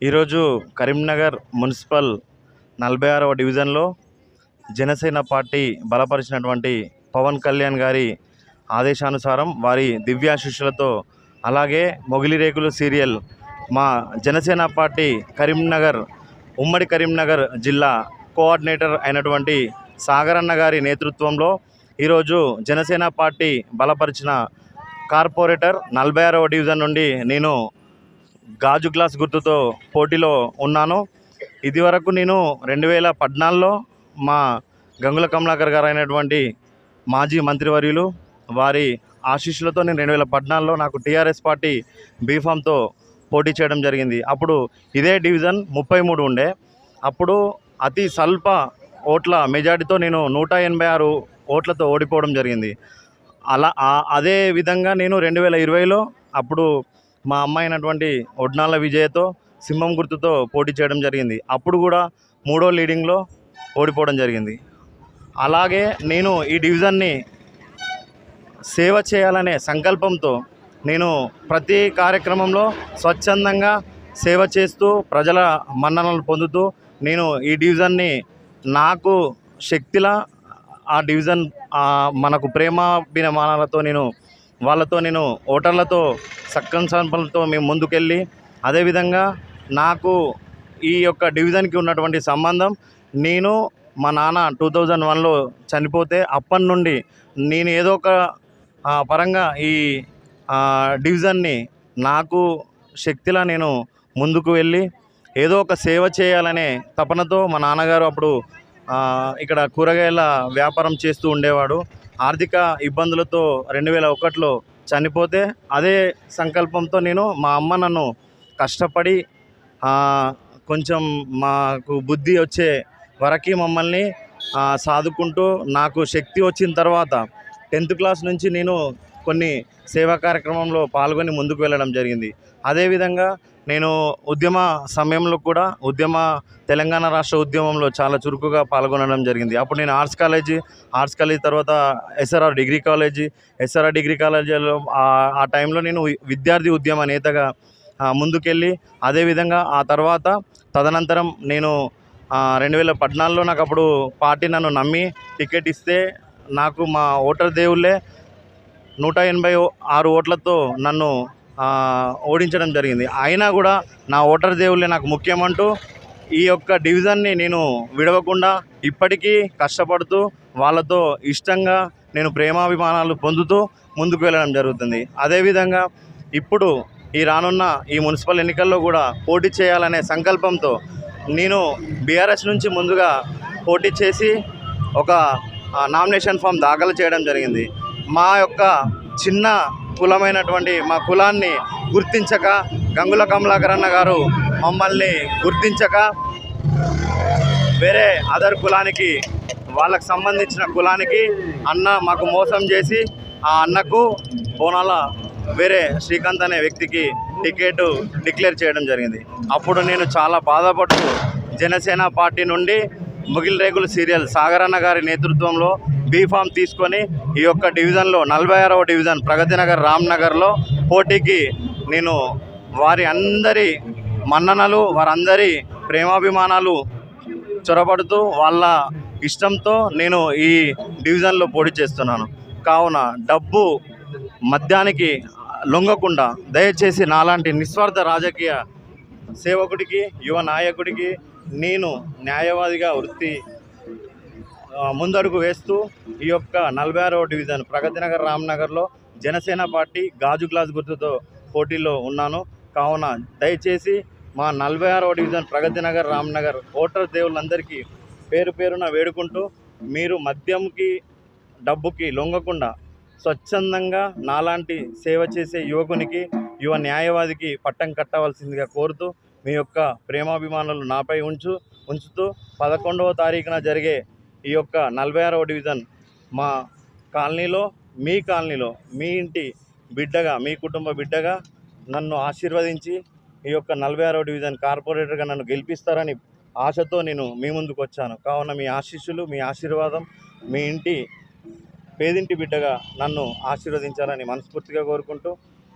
ఈరోజు కరీంనగర్ మున్సిపల్ 46వ డివిజన్లో జనసేన పార్టీ బలపరిచినటువంటి పవన్ కళ్యాణ్ గారి ఆదేశానుసారం వారి దివ్యాశిష్యులతో అలాగే మొగిలి రేకులు సీరియల్ మా జనసేన పార్టీ ఉమ్మడి కరీంనగర్ జిల్లా కోఆర్డినేటర్ అయినటువంటి సాగరన్న గారి నేతృత్వంలో ఈరోజు జనసేన పార్టీ బలపరిచిన కార్పొరేటర్ 46వ డివిజన్ నుండి నేను గాజు గ్లాస్ గుర్తుతో పోటీలో ఉన్నాను. ఇదివరకు నేను 2014లో మా గంగుల కమలాకర్ గారు అయినటువంటి మాజీ మంత్రివర్యులు వారి ఆశీస్సులతో నేను 2014లో నాకు టీఆర్ఎస్ పార్టీ బీఫామ్తో పోటీ చేయడం జరిగింది. అప్పుడు ఇదే డివిజన్ 33 ఉండే. అప్పుడు అతి స్వల్ప ఓట్ల మెజార్టీతో నేను 186 ఓట్లతో ఓడిపోవడం జరిగింది. అదే విధంగా నేను 2020లో అప్పుడు మా అమ్మాయి అయినటువంటి ఒడ్నాల విజయతో సింహం గుర్తుతో పోటీ చేయడం జరిగింది. అప్పుడు కూడా 3వ లీడింగ్లో ఓడిపోవడం జరిగింది. అలాగే నేను ఈ డివిజన్ని సేవ చేయాలనే సంకల్పంతో నేను ప్రతి కార్యక్రమంలో స్వచ్ఛందంగా సేవ చేస్తూ ప్రజల మన్ననలు పొందుతూ నేను ఈ డివిజన్ని నాకు శక్తిలా ఆ డివిజన్ మనకు ప్రేమాభిమానాలతో వాళ్ళతో ఓటర్లతో సక్కని సంపలతో మేము ముందుకెళ్ళి అదేవిధంగా నాకు ఈ యొక్క డివిజన్కి ఉన్నటువంటి సంబంధం నేను మా నాన్న 2001లో చనిపోతే అప్పటి నుండి నేను ఏదో ఒక పరంగా ఈ డివిజన్ని నాకు శక్తిలా నేను ముందుకు వెళ్ళి ఏదో ఒక సేవ చేయాలనే తపనతో మా నాన్నగారు అప్పుడు ఇక్కడ కూరగాయల వ్యాపారం చేస్తూ ఉండేవాడు. ఆర్థిక ఇబ్బందులతో 2001లో చనిపోతే అదే సంకల్పంతో మా అమ్మ నన్ను కష్టపడి కొంచెం మాకు బుద్ధి వచ్చే వరకు మమ్మల్ని సాదుకుంటూ నాకు శక్తి వచ్చిన తర్వాత 10th క్లాస్ నుంచి నేను కొన్ని సేవా కార్యక్రమంలో పాల్గొని ముందుకు వెళ్ళడం జరిగింది. అదేవిధంగా నేను ఉద్యమ సమయంలో కూడా తెలంగాణ రాష్ట్ర ఉద్యమంలో చాలా చురుకుగా పాల్గొనడం జరిగింది. అప్పుడు నేను ఆర్ట్స్ కాలేజ్ తర్వాత ఎస్ఆర్ఆర్ డిగ్రీ కాలేజీలో ఆ టైంలో నేను విద్యార్థి ఉద్యమ నేతగా ముందుకెళ్ళి అదేవిధంగా ఆ తర్వాత తదనంతరం నేను 2014లో నాకు అప్పుడు పార్టీ నన్ను నమ్మి టికెట్ ఇస్తే నాకు మా ఓటర్ దేవుళ్ళే 186 ఓట్లతో నన్ను ఓడించడం జరిగింది. అయినా కూడా నా ఓటర్ దేవుళ్ళే నాకు ముఖ్యమంటూ ఈ యొక్క డివిజన్ని నేను విడవకుండా ఇప్పటికీ కష్టపడుతూ వాళ్ళతో ఇష్టంగా నేను ప్రేమాభిమానాలు పొందుతూ ముందుకు వెళ్ళడం జరుగుతుంది. అదేవిధంగా ఇప్పుడు ఈ రానున్న ఈ మున్సిపల్ ఎన్నికల్లో కూడా పోటీ చేయాలనే సంకల్పంతో నేను బీఆర్ఎస్ నుంచి ముందుగా పోటీ చేసి ఒక నామినేషన్ ఫామ్ దాఖలు చేయడం జరిగింది. మా యొక్క చిన్న కులమైనటువంటి మా కులాన్ని గుర్తించక గంగుల కమలాకర్ అన్న గారు మమ్మల్ని గుర్తించక వేరే అదర్ కులానికి వాళ్ళకు సంబంధించిన కులానికి అన్న మాకు మోసం చేసి ఆ అన్నకు బోనాల వేరే శ్రీకాంత్ అనే వ్యక్తికి టికెట్ డిక్లేర్ చేయడం జరిగింది. అప్పుడు నేను చాలా బాధపడుతూ జనసేన పార్టీ నుండి మొగిలి రేకులు సీరియల్ సాగరన్న గారి నేతృత్వంలో బీఫామ్ తీసుకొని ఈ యొక్క డివిజన్లో 46వ డివిజన్ ప్రగతినగర్ రామ్నగర్లో పోటీకి నేను వారి అందరి మన్ననలు వారందరి ప్రేమాభిమానాలు చొరబడుతూ వాళ్ళ ఇష్టంతో నేను ఈ డివిజన్లో పోటీ చేస్తున్నాను. కావున డబ్బు మద్యానికి లొంగకుండా దయచేసి నాలాంటి నిస్వార్థ రాజకీయ సేవకుడికి యువ నాయకుడికి నేను న్యాయవాదిగా వృత్తి ముందడుగు వేస్తూ ఈ యొక్క 46వ డివిజన్ ప్రగతినగర్ రామ్నగర్లో జనసేన పార్టీ గాజు గ్లాస్ గుర్తుతో పోటీలో ఉన్నాను. కావున దయచేసి మా 46వ డివిజన్ ప్రగతినగర్ రామ్నగర్ ఓటర్ దేవుళ్ళందరికీ పేరు పేరున వేడుకుంటూ మీరు మద్యంకి డబ్బుకి లొంగకుండా స్వచ్ఛందంగా నాలాంటి సేవ చేసే యువకునికి యువ న్యాయవాదికి పట్టం కట్టవలసిందిగా కోరుతూ మీ యొక్క ప్రేమాభిమానులు నాపై ఉంచుతూ 11వ తారీఖున జరిగే ఈ యొక్క 46వ డివిజన్ మా కాలనీలో మీ ఇంటి బిడ్డగా మీ కుటుంబ బిడ్డగా నన్ను ఆశీర్వదించి ఈ యొక్క 46వ డివిజన్ కార్పొరేటర్గా నన్ను గెలిపిస్తారని ఆశతో నేను మీ ముందుకు వచ్చాను. కావున మీ ఆశీస్సులు మీ ఆశీర్వాదం మీ ఇంటి పేదింటి బిడ్డగా నన్ను ఆశీర్వదించాలని మనస్ఫూర్తిగా కోరుకుంటూ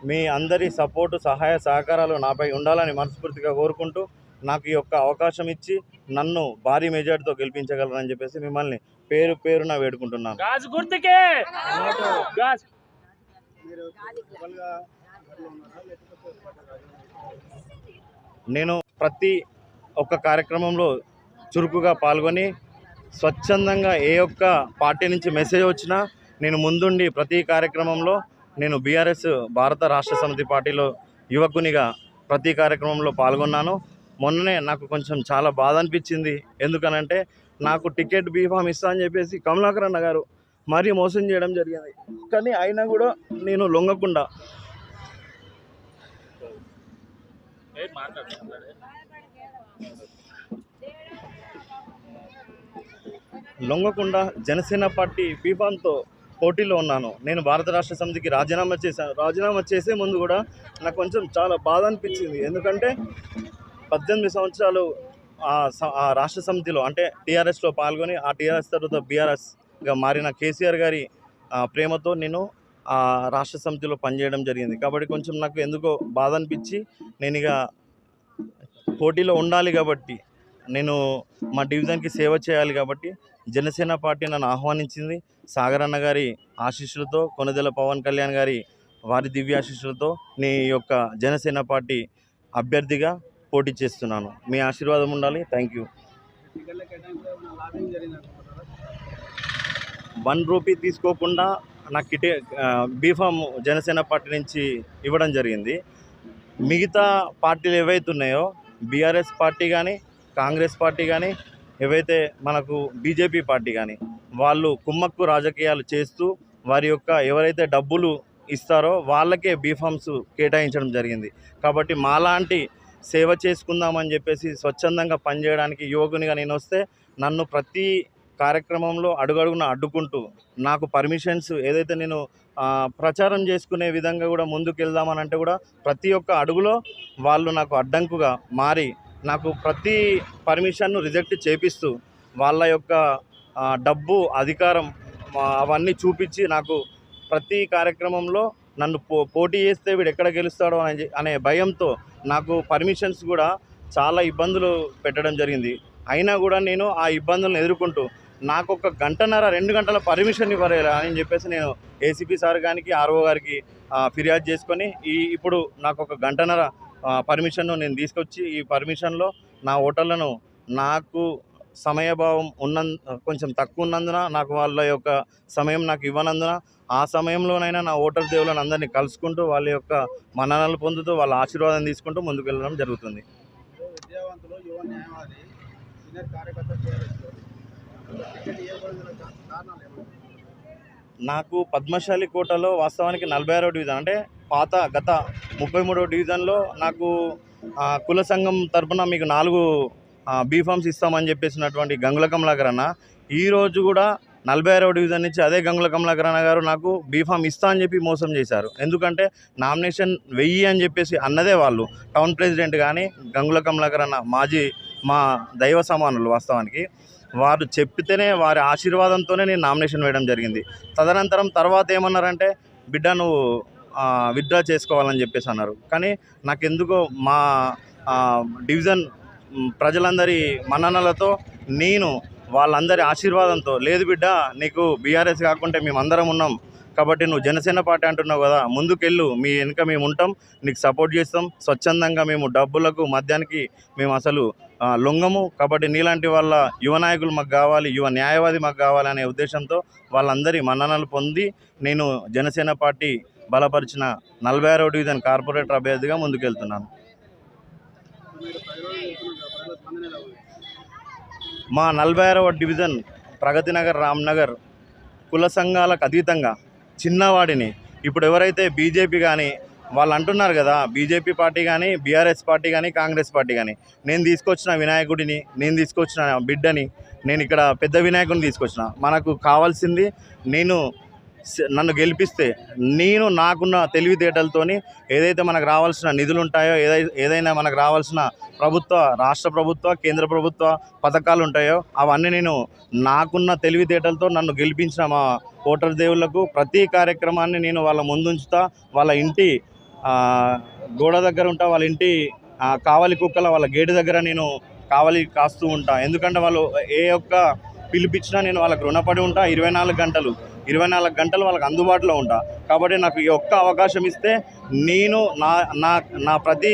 మీ అందరి సపోర్టు సహాయ సహకారాలు నాపై ఉండాలని మనస్ఫూర్తిగా కోరుకుంటూ నాకు ఈ యొక్క అవకాశం ఇచ్చి నన్ను భారీ మెజార్టీతో గెలిపించగలరని చెప్పేసి మిమ్మల్ని పేరు పేరున వేడుకుంటున్నాను. నేను ప్రతి ఒక్క కార్యక్రమంలో చురుకుగా పాల్గొని స్వచ్ఛందంగా ఏ ఒక్క పార్టీ నుంచి మెసేజ్ వచ్చినా నేను ముందుండి ప్రతి కార్యక్రమంలో నేను బీఆర్ఎస్ భారత రాష్ట్ర సమితి పార్టీలో యువకునిగా ప్రతి కార్యక్రమంలో పాల్గొన్నాను. మొన్ననే నాకు కొంచెం చాలా బాధ అనిపించింది. ఎందుకనంటే నాకు టికెట్ బీఫామ్ ఇస్తా అని చెప్పేసి కమలాకర్ అన్న గారు మరీ మోసం చేయడం జరిగింది. కానీ అయినా కూడా నేను లొంగకుండా జనసేన పార్టీ బీఫామ్తో పోటీలో ఉన్నాను. నేను భారత రాష్ట్ర సమితికి రాజీనామా చేశాను. రాజీనామా చేసే ముందు కూడా నాకు కొంచెం చాలా బాధ అనిపించింది. ఎందుకంటే 18 సంవత్సరాలు ఆ రాష్ట్ర సమితిలో అంటే టీఆర్ఎస్లో పాల్గొని ఆ టీఆర్ఎస్ తర్వాత బీఆర్ఎస్గా మారిన కేసీఆర్ గారి ప్రేమతో నేను ఆ రాష్ట్ర సమితిలో పనిచేయడం జరిగింది. కాబట్టి కొంచెం నాకు ఎందుకో బాధ అనిపించి నేను ఇక పోటీలో ఉండాలి కాబట్టి నేను మా డివిజన్కి సేవ చేయాలి కాబట్టి జనసేన పార్టీ నన్ను ఆహ్వానించింది. సాగర్ అన్న గారి ఆశీస్సులతో, కొనదెల పవన్ కళ్యాణ్ గారి వారి దివ్య ఆశీస్సులతో నీ యొక్క జనసేన పార్టీ అభ్యర్థిగా పోటీ చేస్తున్నాను. మీ ఆశీర్వాదం ఉండాలి. Thank you. 1 రూపీ తీసుకోకుండా నాకు బీఫామ్ జనసేన పార్టీ నుంచి ఇవ్వడం జరిగింది. మిగతా పార్టీలు ఏవైతే ఉన్నాయో బీఆర్ఎస్ పార్టీ కానీ కాంగ్రెస్ పార్టీ కానీ ఏవైతే మనకు బీజేపీ పార్టీ కానీ వాళ్ళు కుమ్మక్కు రాజకీయాలు చేస్తూ వారి యొక్క ఎవరైతే డబ్బులు ఇస్తారో వాళ్ళకే బీఫామ్స్ కేటాయించడం జరిగింది. కాబట్టి మాలాంటి సేవ చేసుకుందామని చెప్పేసి స్వచ్ఛందంగా పనిచేయడానికి యువకునిగా నేను వస్తే నన్ను ప్రతి కార్యక్రమంలో అడుగడుగున అడ్డుకుంటూ నాకు పర్మిషన్స్ ఏదైతే నేను ప్రచారం చేసుకునే విధంగా కూడా ముందుకు వెళ్దామని అంటే కూడా ప్రతి ఒక్క అడుగులో వాళ్ళు నాకు అడ్డంకుగా మారి నాకు ప్రతి పర్మిషన్ను రిజెక్ట్ చేపిస్తూ వాళ్ళ యొక్క డబ్బు అధికారం అవన్నీ చూపించి నాకు ప్రతి కార్యక్రమంలో నన్ను పోటీ చేస్తే వీడు ఎక్కడ గెలుస్తాడో అనే భయంతో నాకు పర్మిషన్స్ కూడా చాలా ఇబ్బందులు పెట్టడం జరిగింది. అయినా కూడా నేను ఆ ఇబ్బందులను ఎదుర్కొంటూ నాకు 1 గంటన్నర 2 గంటల పర్మిషన్ ఇవ్వరేలా అని చెప్పేసి నేను ఏసీపీ సార్ గారికి ఆర్ఓ గారికి ఫిర్యాదు చేసుకొని ఇప్పుడు నాకు 1 గంటన్నర పర్మిషన్ను నేను తీసుకొచ్చి ఈ పర్మిషన్లో నా ఓటర్లను నాకు సమయభావం కొంచెం తక్కువ ఉన్నందున నాకు వాళ్ళ యొక్క సమయం నాకు ఇవ్వనందున ఆ సమయంలోనైనా నా ఓటర్ దేవులను అందరినీ కలుసుకుంటూ వాళ్ళ యొక్క మన్ననలు పొందుతూ వాళ్ళ ఆశీర్వాదం తీసుకుంటూ ముందుకు వెళ్ళడం జరుగుతుంది. నాకు పద్మశాలి కోటలో వాస్తవానికి 46వ డివిజన్ అంటే గత 33వ డివిజన్లో నాకు కుల సంఘం తరఫున మీకు 4 బీఫామ్స్ ఇస్తామని చెప్పేసినటువంటి గంగుల కమలాకర్ అన్న ఈరోజు కూడా 46వ డివిజన్ నుంచి అదే గంగుల కమలాకర్ అన్న గారు నాకు బీఫామ్ ఇస్తా అని చెప్పి మోసం చేశారు. ఎందుకంటే నామినేషన్ వెయ్యి అని చెప్పేసి అన్నదే వాళ్ళు టౌన్ ప్రెసిడెంట్ కానీ గంగుల కమలాకర్ అన్న మా దైవ సమానులు. వాస్తవానికి వారు చెప్పితేనే వారి ఆశీర్వాదంతోనే నేను నామినేషన్ వేయడం జరిగింది. తర్వాత ఏమన్నారంటే బిడ్డ నువ్వు విత్డ్రా చేసుకోవాలని చెప్పేసి అన్నారు. కానీ నాకెందుకో మా డివిజన్ ప్రజలందరి మన్ననలతో నేను వాళ్ళందరి ఆశీర్వాదంతో లేదు బిడ్డ నీకు బీఆర్ఎస్ కాకుంటే మేమందరం ఉన్నాం కాబట్టి నువ్వు జనసేన పార్టీ అంటున్నావు కదా ముందుకెళ్ళు మీ వెనుక మేము ఉంటాం నీకు సపోర్ట్ చేస్తాం స్వచ్ఛందంగా మేము డబ్బులకు మద్యానికి మేము అసలు లొంగము కాబట్టి నీలాంటి వాళ్ళ యువ నాయకులు మాకు కావాలి యువ న్యాయవాది మాకు కావాలి అనే ఉద్దేశంతో వాళ్ళందరి మన్ననలు పొంది నేను జనసేన పార్టీ బలపరిచిన 46వ డివిజన్ కార్పొరేటర్ అభ్యర్థిగా ముందుకెళ్తున్నాను. మా 46వ డివిజన్ ప్రగతినగర్ రామ్నగర్ కుల సంఘాలకు అతీతంగా చిన్నవాడిని ఇప్పుడు ఎవరైతే బీజేపీ కానీ వాళ్ళు అంటున్నారు కదా బీజేపీ పార్టీ కానీ బీఆర్ఎస్ పార్టీ కానీ కాంగ్రెస్ పార్టీ కానీ నేను తీసుకొచ్చిన వినాయకుడిని నేను తీసుకొచ్చిన బిడ్డని నేను ఇక్కడ పెద్ద వినాయకుడిని తీసుకొచ్చిన మనకు కావాల్సింది నన్ను గెలిపిస్తే నేను నాకున్న తెలివితేటలతోని ఏదైతే మనకు రావాల్సిన నిధులు ఉంటాయో ఏదైనా మనకు రావాల్సిన రాష్ట్ర ప్రభుత్వ కేంద్ర ప్రభుత్వ పథకాలు ఉంటాయో అవన్నీ నేను నాకున్న తెలివితేటలతో నన్ను గెలిపించిన మా ఓటర్ దేవుళ్లకు ప్రతి కార్యక్రమాన్ని నేను వాళ్ళ ముందుంచుతా వాళ్ళ ఇంటి గోడ దగ్గర ఉంటా, వాళ్ళ ఇంటి కావలి కుక్కల వాళ్ళ గేటు దగ్గర నేను కావలి కాస్తూ ఉంటా. ఎందుకంటే వాళ్ళు ఏ ఒక్క పిలిపించినా నేను వాళ్ళకి రుణపడి ఉంటా. 24 గంటలు వాళ్ళకి అందుబాటులో ఉంటా. కాబట్టి నాకు ఈ ఒక్క అవకాశం ఇస్తే నేను నా ప్రతి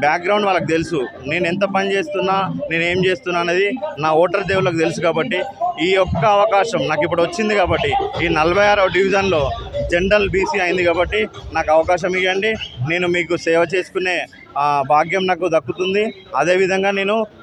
బ్యాక్గ్రౌండ్ వాళ్ళకి తెలుసు. నేను ఎంత పని చేస్తున్నా, నేను ఏం చేస్తున్నా అనేది నా ఓటర్ దేవుళ్ళకి తెలుసు. కాబట్టి ఈ ఒక్క అవకాశం నాకు ఇప్పుడు వచ్చింది. కాబట్టి ఈ 46వ డివిజన్లో జనరల్ బీసీ అయింది. కాబట్టి నాకు అవకాశం ఇవ్వండి. నేను మీకు సేవ చేసుకునే భాగ్యం నాకు దక్కుతుంది. అదేవిధంగా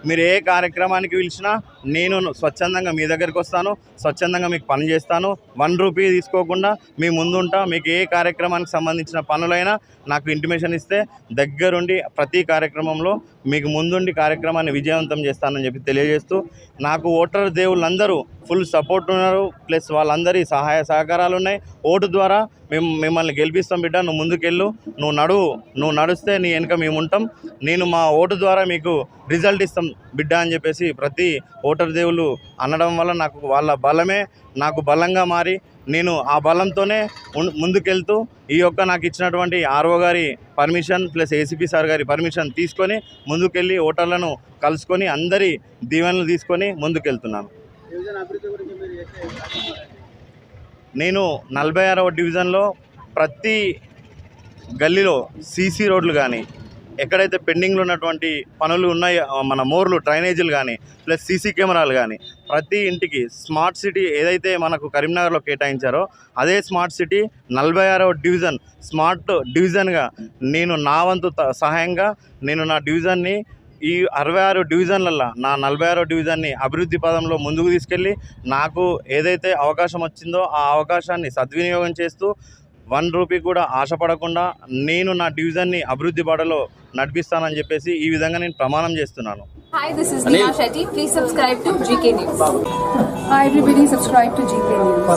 మీరు ఏ కార్యక్రమానికి పిలిచినా నేను స్వచ్ఛందంగా మీ దగ్గరికి వస్తాను, స్వచ్ఛందంగా మీకు పని చేస్తాను. 1 రూపీ తీసుకోకుండా మీ ముందుంటా. మీకు ఏ కార్యక్రమానికి సంబంధించిన పనులైనా నాకు ఇంటిమేషన్ ఇస్తే దగ్గరుండి ప్రతి కార్యక్రమంలో మీకు ముందుండి కార్యక్రమాన్ని విజయవంతం చేస్తానని చెప్పి తెలియజేస్తూ, నాకు ఓటర్ దేవుళ్ళందరూ ఫుల్ సపోర్ట్ ఉన్నారు. ప్లస్ వాళ్ళందరి సహాయ సహకారాలు ఉన్నాయి. ఓటు ద్వారా మిమ్మల్ని గెలిపిస్తాం బిడ్డ, నువ్వు ముందుకెళ్ళు, నువ్వు నడుస్తే నీ వెనుక మేము ఉంటాం, నేను మా ఓటు ద్వారా మీకు రిజల్ట్ ఇస్తాం బిడ్డ అని చెప్పేసి ప్రతి ఓటర్ దేవుళ్ళు అనడం వల్ల నాకు వాళ్ళ బలమే నాకు బలంగా మారి నేను ఆ బలంతోనే ముందుకెళ్తూ ఈ యొక్క నాకు ఇచ్చినటువంటి ఆర్ఓ గారి పర్మిషన్ ప్లస్ ఏసీపీ సార్ గారి పర్మిషన్ తీసుకొని ముందుకెళ్ళి ఓటర్లను కలుసుకొని అందరి దీవెనలు తీసుకొని ముందుకెళ్తున్నాను. నేను 46వ డివిజన్లో ప్రతి గల్లీలో సీసీ రోడ్లు కానీ, ఎక్కడైతే పెండింగ్లో ఉన్నటువంటి పనులు ఉన్నాయో మన మోర్లు డ్రైనేజీలు కానీ ప్లస్ సీసీ కెమెరాలు కానీ, ప్రతి ఇంటికి స్మార్ట్ సిటీ ఏదైతే మనకు కరీంనగర్లో కేటాయించారో అదే స్మార్ట్ సిటీ 46వ డివిజన్ స్మార్ట్ డివిజన్గా నేను నా వంతు సహాయంగా నేను నా డివిజన్ని ఈ 66 డివిజన్లల్లో నా 46వ డివిజన్ని అభివృద్ధి పదంలో ముందుకు తీసుకెళ్ళి నాకు ఏదైతే అవకాశం వచ్చిందో ఆ అవకాశాన్ని సద్వినియోగం చేస్తూ 1 రూపీ కూడా ఆశపడకుండా నేను నా డివిజన్ని అభివృద్ధి బాటలో నడిపిస్తానని చెప్పేసి ఈ విధంగా నేను ప్రమాణం చేస్తున్నాను. Hi, this is Neha Shetty. Please subscribe to GK News. Hi everybody, subscribe to GK News.